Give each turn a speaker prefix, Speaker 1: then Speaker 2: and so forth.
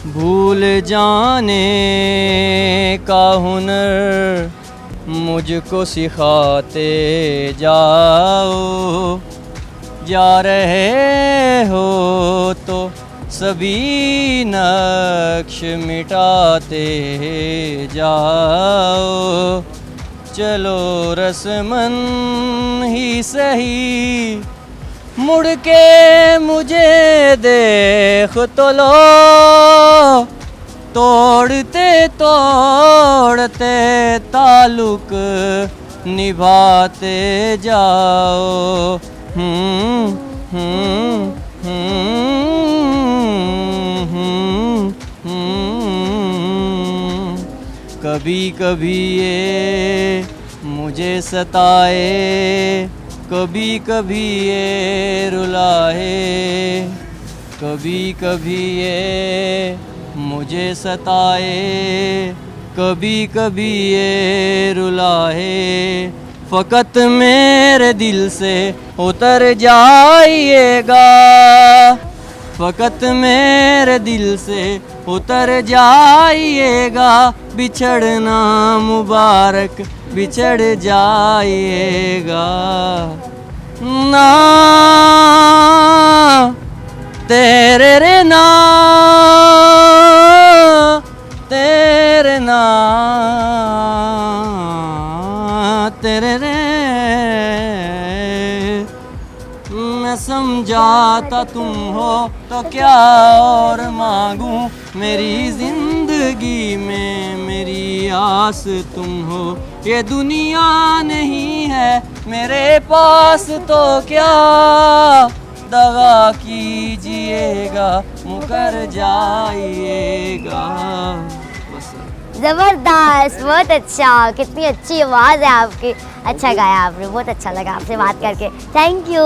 Speaker 1: भूल जाने का हुनर मुझको सिखाते जाओ, जा रहे हो तो सभी नक्श मिटाते जाओ। चलो रस्मन ही सही, मुड़ के मुझे देख तो लो, तोड़ते तोड़ते ताल्लुक निभाते जाओ। कभी कभी ये मुझे सताए, कभी कभी ये रुलाए, कभी कभी ये मुझे सताए, कभी कभी ये रुलाए। फ़कत मेरे दिल से उतर जाइएगा, फ़कत मेरे दिल से उतर जाइएगा, बिछड़ना मुबारक बिछड़ जाइएगा। ना तेरे रे ना, तेरे ना, तेरे रे। मैं समझाता तुम हो तो क्या और मांगूं, मेरी जिंदगी में मेरी आस तुम हो। ये दुनिया नहीं है मेरे पास तो क्या, दगा कीजिएगा मुकर जाइएगा। बस।
Speaker 2: जबरदस्त, बहुत अच्छा, कितनी अच्छी आवाज़ है आपकी, अच्छा गाया आपने, बहुत अच्छा लगा आपसे बात करके, थैंक यू।